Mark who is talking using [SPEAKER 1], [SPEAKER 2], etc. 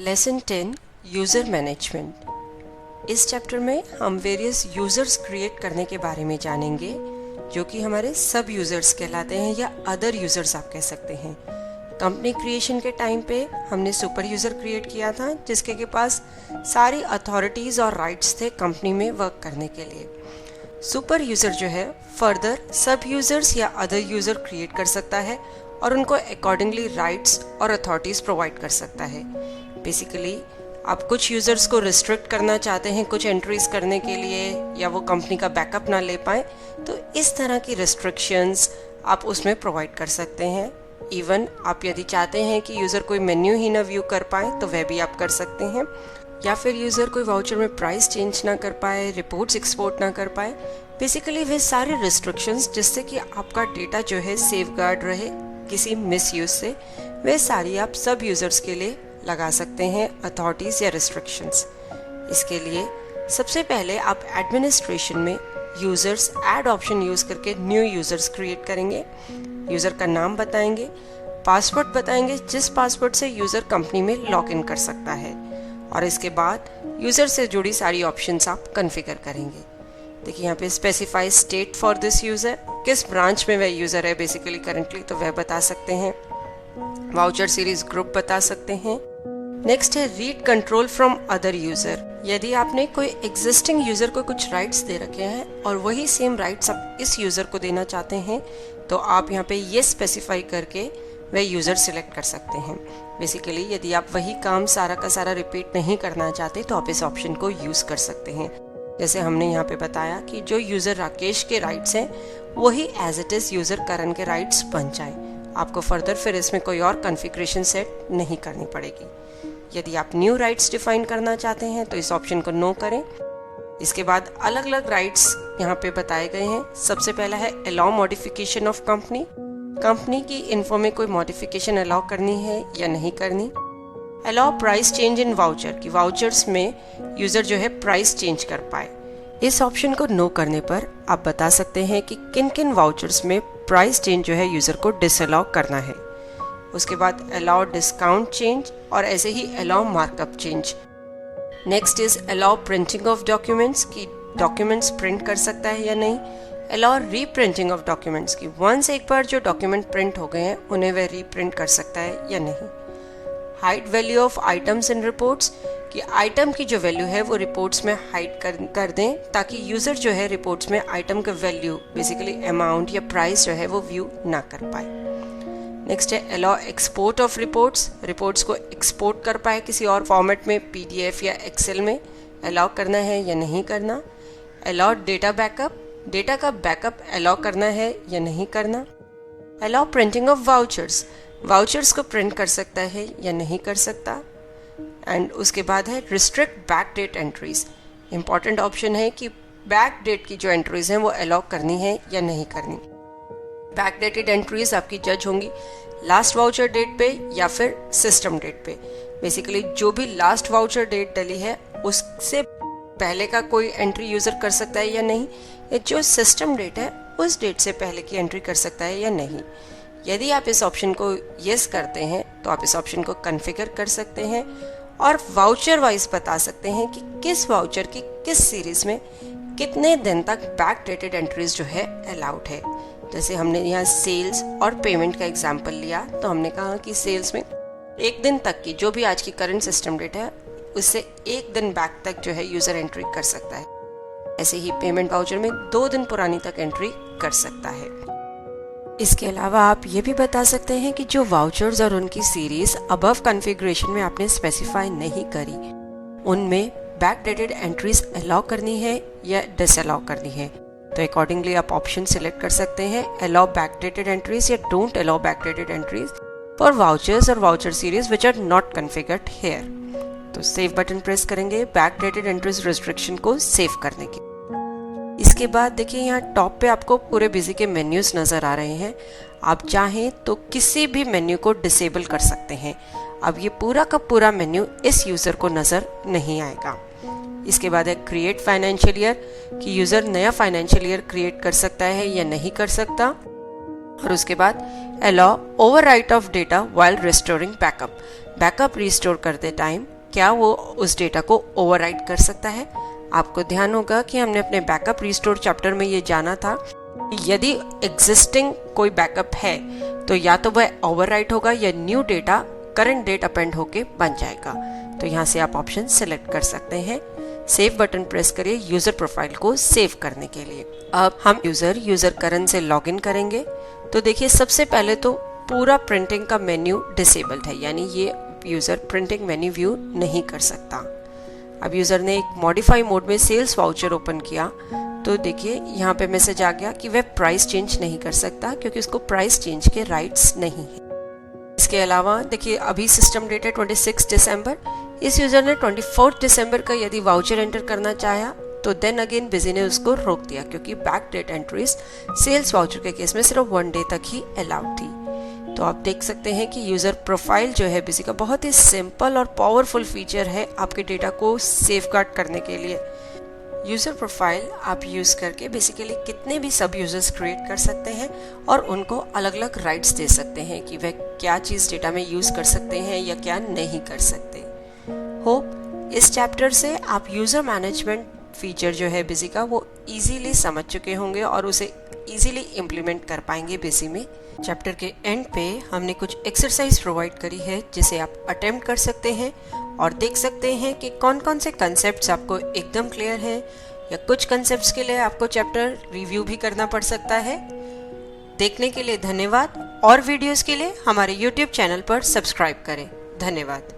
[SPEAKER 1] Lesson 10 user management. इस chapter में हम वेरियस यूज़र्स क्रिएट करने के बारे में जानेंगे जो कि हमारे सब यूज़र्स कहलाते हैं या अदर यूज़र्स आप कह सकते हैं। कंपनी क्रिएशन के टाइम पे हमने सुपर यूज़र क्रिएट किया था जिसके के पास सारी अथॉरिटीज़ और राइट्स थे कंपनी में वर्क करने के लिए। सुपर यूज़र जो है फर्दर सब यूज़र्स या अदर यूज़र क्रिएट कर सकता है और उनको अकॉर्डिंगली राइट्स और अथॉरिटीज़ प्रोवाइड कर सकता है। बेसिकली आप कुछ यूज़र्स को रिस्ट्रिक्ट करना चाहते हैं कुछ एंट्रीज करने के लिए या वो कंपनी का बैकअप ना ले पाए, तो इस तरह की रिस्ट्रिक्शंस आप उसमें प्रोवाइड कर सकते हैं। इवन आप यदि चाहते हैं कि यूज़र कोई मेन्यू ही ना व्यू कर पाए तो वह भी आप कर सकते हैं, या फिर यूज़र कोई वाउचर में प्राइस चेंज ना कर पाए, रिपोर्ट्स एक्सपोर्ट ना कर पाए। बेसिकली वे सारे रिस्ट्रिक्शंस जिससे कि आपका डेटा जो है सेफगार्ड रहे किसी मिसयूज से, वे सारी आप सब यूज़र्स के लिए लगा सकते हैं अथॉरिटीज़ या रिस्ट्रिक्शंस। इसके लिए सबसे पहले आप एडमिनिस्ट्रेशन में यूज़र्स ऐड ऑप्शन यूज़ करके न्यू यूज़र्स क्रिएट करेंगे। यूज़र का नाम बताएंगे, पासवर्ड बताएंगे जिस पासवर्ड से यूज़र कंपनी में लॉग इन कर सकता है, और इसके बाद यूज़र से जुड़ी सारी ऑप्शंस आप कॉन्फ़िगर करेंगे। देखिए यहाँ पे specify state for this user, किस ब्रांच में वह यूज़र है बेसिकली करंटली, तो वह बता सकते हैं। वाउचर सीरीज ग्रुप बता सकते हैं। नेक्स्ट है read control from other user. यदि आपने कोई एग्जिस्टिंग यूज़र को कुछ राइट्स दे रखे हैं और वही सेम राइट्स आप इस यूज़र को देना चाहते हैं, तो आप यहाँ पे ये स्पेसिफाई करके वह यूज़र सिलेक्ट कर सकते हैं। बेसिकली यदि आप वही काम सारा का सारा रिपीट नहीं करना चाहते तो आप इस ऑप्शन को यूज़ कर सकते हैं। जैसे हमने यहाँ पे बताया कि जो यूज़र राकेश के राइट्स हैं वही एज इट इज़ यूज़र करण के राइट्स बन जाए। आपको फर्दर फिर इसमें कोई और कॉन्फ़िगरेशन सेट नहीं करनी पड़ेगी। यदि आप न्यू राइट्स डिफाइन करना चाहते हैं तो इस ऑप्शन को नो करें। इसके बाद अलग अलग राइट्स यहाँ पे बताए गए हैं। सबसे पहला है allow modification of company. Company की इन्फो में कोई मॉडिफिकेशन अलाउ करनी है या नहीं करनी। Allow price change in voucher, कि वाउचर्स में यूज़र जो है प्राइस चेंज कर पाए। इस ऑप्शन को नो करने पर आप बता सकते हैं कि किन किन वाउचर्स में प्राइस चेंज जो है यूज़र को डिसअलाउ करना है। उसके बाद अलाउ डिस्काउंट चेंज और ऐसे ही allow markup change. Next is allow printing of documents, की डॉक्यूमेंट्स प्रिंट कर सकता है या नहीं। अलाउ रीप्रिंटिंग ऑफ डॉक्यूमेंट्स, की वंस एक बार जो डॉक्यूमेंट प्रिंट हो गए हैं उन्हें वह रीप्रिंट कर सकता है या नहीं। Hide value of items in reports, कि आइटम की जो वैल्यू है वो रिपोर्ट्स में हाइड कर दें ताकि यूज़र जो है रिपोर्ट्स में आइटम का वैल्यू बेसिकली अमाउंट या प्राइस जो है वो व्यू ना कर पाए। नेक्स्ट है allow export of reports, reports को एक्सपोर्ट कर पाए किसी और फॉर्मेट में, PDF या एक्सेल में, अलाउ करना है या नहीं करना। अलाउ डेटा बैकअप, डेटा का बैकअप अलाउ करना है या नहीं करना। Allow printing of vouchers, vouchers को प्रिंट कर सकता है या नहीं कर सकता। एंड उसके बाद है restrict back date entries. Important option है कि बैक डेट की जो एंट्रीज हैं वो अलाउ करनी है या नहीं करनी। बैक डेटेड एंट्रीज आपकी जज होंगी लास्ट वाउचर डेट पे या फिर सिस्टम डेट पे। बेसिकली जो भी लास्ट वाउचर डेट डली है उससे पहले का कोई एंट्री यूज़र कर सकता है या नहीं, या जो सिस्टम डेट है उस डेट से पहले की एंट्री कर सकता है या नहीं। यदि आप इस ऑप्शन को येस करते हैं तो आप इस ऑप्शन को कॉन्फ़िगर कर सकते हैं और वाउचर वाइज बता सकते हैं कि किस वाउचर की किस सीरीज में कितने दिन तक बैक डेटेड एंट्रीज जो है अलाउड है। जैसे हमने यहाँ सेल्स और पेमेंट का एग्जांपल लिया तो हमने कहा कि सेल्स में एक दिन तक की जो भी आज की करंट सिस्टम डेट है उससे एक दिन बैक तक जो है यूज़र एंट्री कर सकता है। ऐसे ही पेमेंट वाउचर में 2 दिन पुरानी तक एंट्री कर सकता है। इसके अलावा आप ये भी बता सकते हैं कि जो वाउचर्स और उनकी सीरीज अबव कॉन्फ़िगरेशन में आपने स्पेसिफाई नहीं करी उनमें बैक डेटेड एंट्रीज अलाउ करनी है या डिसअलाउ करनी है। तो अकॉर्डिंगली आप ऑप्शन सिलेक्ट कर सकते हैं अलाउ बैक डेटेड एंट्रीज या don't allow back dated entries for vouchers और voucher series which are not configured here. तो सेव बटन प्रेस करेंगे बैक डेटेड एंट्रीज रिस्ट्रिक्शन को सेव करने के। इसके बाद देखिए यहाँ टॉप पे आपको पूरे बिजी के मेन्यूज नज़र आ रहे हैं। आप चाहें तो किसी भी मेन्यू को डिसेबल कर सकते हैं। अब ये पूरा का पूरा मेन्यू इस यूज़र को नज़र नहीं आएगा। इसके बाद है क्रिएट फाइनेंशियल ईयर, कि यूज़र नया फाइनेंशियल ईयर क्रिएट कर सकता है या नहीं कर सकता। और उसके बाद allow overwrite of data while restoring backup, backup restore करते टाइम क्या वो उस डेटा को ओवरराइट कर सकता है। आपको ध्यान होगा कि हमने अपने बैकअप रिस्टोर चैप्टर में ये जाना था, यदि एग्जिस्टिंग कोई बैकअप है तो या तो वह ओवरराइट होगा या new data current date append होके बन जाएगा। तो यहाँ से आप ऑप्शन सेलेक्ट कर सकते हैं। सेव बटन प्रेस करिए यूजर प्रोफाइल को सेव करने के लिए। अब हम यूजर करण से लॉगिन करेंगे। तो देखिए सबसे पहले तो पूरा प्रिंटिंग का मेन्यू डिसेबल्ड है, यानी ये यूजर प्रिंटिंग मेन्यू व्यू नहीं कर सकता। अब यूजर ने एक मॉडिफाई मोड में सेल्स वाउचर ओपन किया तो देखिए यहाँ पे मैसेज आ गया कि वह प्राइस चेंज नहीं कर सकता क्योंकि उसको प्राइस चेंज के राइट्स नहीं है। इसके अलावा देखिए अभी सिस्टम डेट है 26 दिसंबर। इस यूजर ने 24 दिसंबर का यदि वाउचर एंटर करना चाहा तो देन अगेन बिजी ने उसको रोक दिया क्योंकि back date entries sales voucher के केस में सिर्फ 1 डे तक ही अलाउड थी। तो आप देख सकते हैं कि यूजर प्रोफाइल जो है बिजी का बहुत ही सिंपल और पावरफुल फीचर है आपके डेटा को सेफगार्ड करने के लिए। यूजर प्रोफाइल आप यूज करके बेसिकली कितने भी सब यूजर्स क्रिएट कर सकते हैं और उनको अलग अलग राइट्स दे सकते हैं कि वह क्या चीज डेटा में यूज कर सकते हैं या क्या नहीं कर सकते। होप इस चैप्टर से आप यूजर मैनेजमेंट फीचर जो है बिजी का वो इजीली समझ चुके होंगे और उसे इजीली इम्प्लीमेंट कर पाएंगे बिजी में। चैप्टर के एंड पे हमने कुछ एक्सरसाइज प्रोवाइड करी है जिसे आप अटेम्प्ट कर सकते हैं और देख सकते हैं कि कौन कौन से कंसेप्ट्स आपको एकदम क्लियर हैं या कुछ कंसेप्ट्स के लिए आपको चैप्टर रिव्यू भी करना पड़ सकता है। देखने के लिए धन्यवाद और वीडियोस के लिए हमारे YouTube चैनल पर सब्सक्राइब करें। धन्यवाद।